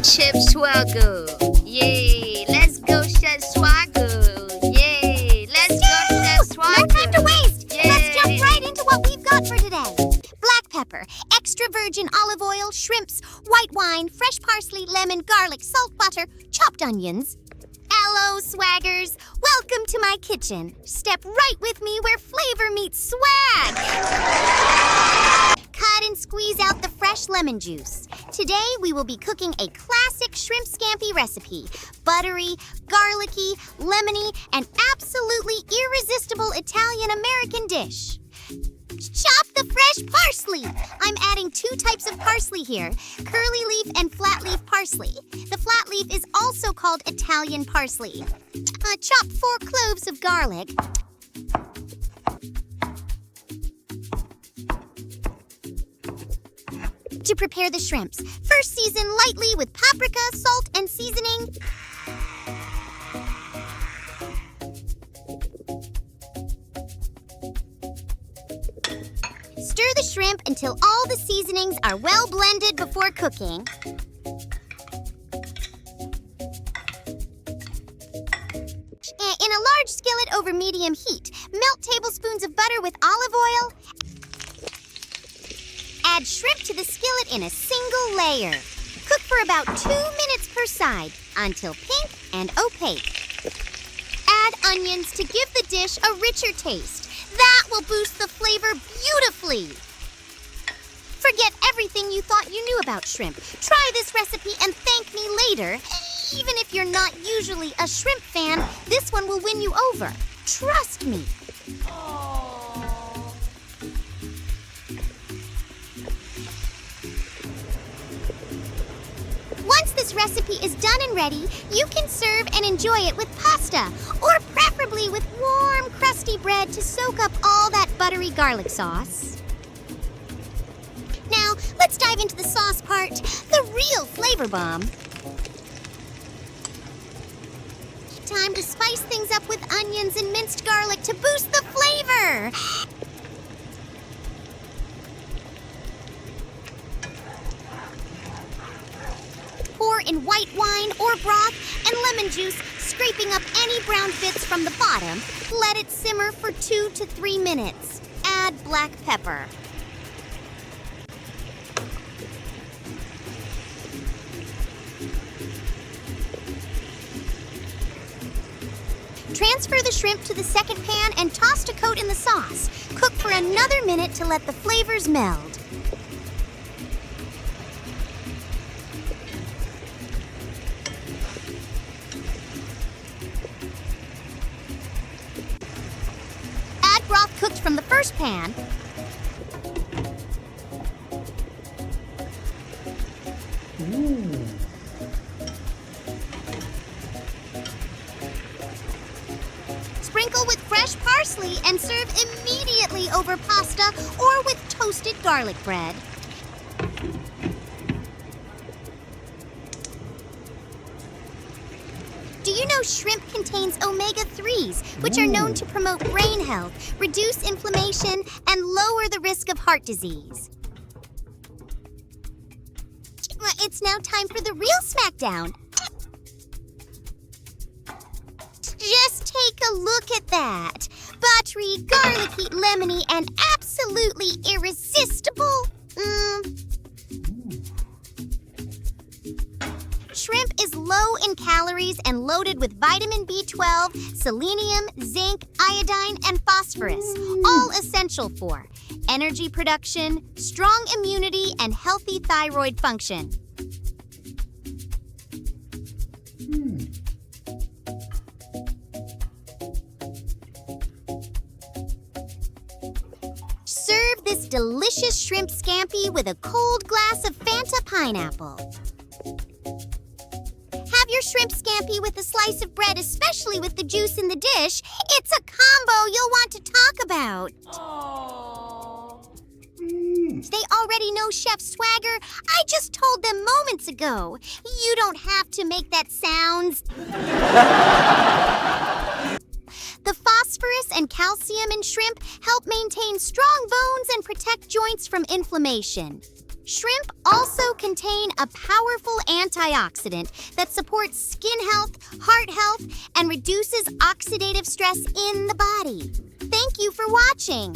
Chef Swaggle. Yay, let's go, Chef Swaggle. Yay, let's go, Chef Swaggle. No time to waste. Yay. Let's jump right into what we've got for today. Black pepper, extra virgin olive oil, shrimps, white wine, fresh parsley, lemon, garlic, salt, butter, chopped onions. Hello, swaggers. Welcome to my kitchen. Step right with me where flavor meets swag. Cut and squeeze out the fresh lemon juice. Today, we will be cooking a classic shrimp scampi recipe. Buttery, garlicky, lemony, and absolutely irresistible Italian-American dish. Chop the fresh parsley. I'm adding 2 types of parsley here, curly leaf and flat leaf parsley. The flat leaf is also called Italian parsley. Chop 4 cloves of garlic. To prepare the shrimps, first season lightly with paprika, salt, and seasoning. Stir the shrimp until all the seasonings are well blended before cooking. In a large skillet over medium heat, melt tablespoons of butter with olive oil. Add shrimp to the skillet in a single layer. Cook for about 2 minutes per side until pink and opaque. Add onions to give the dish a richer taste. That will boost the flavor beautifully. Forget everything you thought you knew about shrimp. Try this recipe and thank me later. Even if you're not usually a shrimp fan, this one will win you over. Trust me. Once this recipe is done and ready, you can serve and enjoy it with pasta, or preferably with warm, crusty bread to soak up all that buttery garlic sauce. Now, let's dive into the sauce part, the real flavor bomb. Time to spice things up with onions and minced garlic to boost the flavor. Pour in white wine or broth and lemon juice, scraping up any brown bits from the bottom. Let it simmer for 2 to 3 minutes. Add black pepper. Transfer the shrimp to the second pan and toss to coat in the sauce. Cook for another minute to let the flavors meld. Add broth cooked from the first pan. Sprinkle with fresh parsley and serve immediately over pasta or with toasted garlic bread. Do you know shrimp contains omega-3s, which are known to promote brain health, reduce inflammation, and lower the risk of heart disease? It's now time for the real smackdown. Just take a look at that. Buttery, garlicky, lemony, and absolutely irresistible. Shrimp is low in calories and loaded with vitamin B12, selenium, zinc, iodine, and phosphorus, all essential for energy production, strong immunity, and healthy thyroid function. Serve this delicious shrimp scampi with a cold glass of Fanta pineapple. Have your shrimp scampi with a slice of bread, especially with the juice in the dish. It's a combo you'll want to talk about. They already know Chef Swagger. I just told them moments ago. You don't have to make that sound. The phosphorus and calcium in shrimp help maintain strong bones and protect joints from inflammation. Shrimp also contain a powerful antioxidant that supports skin health, heart health, and reduces oxidative stress in the body. Thank you for watching.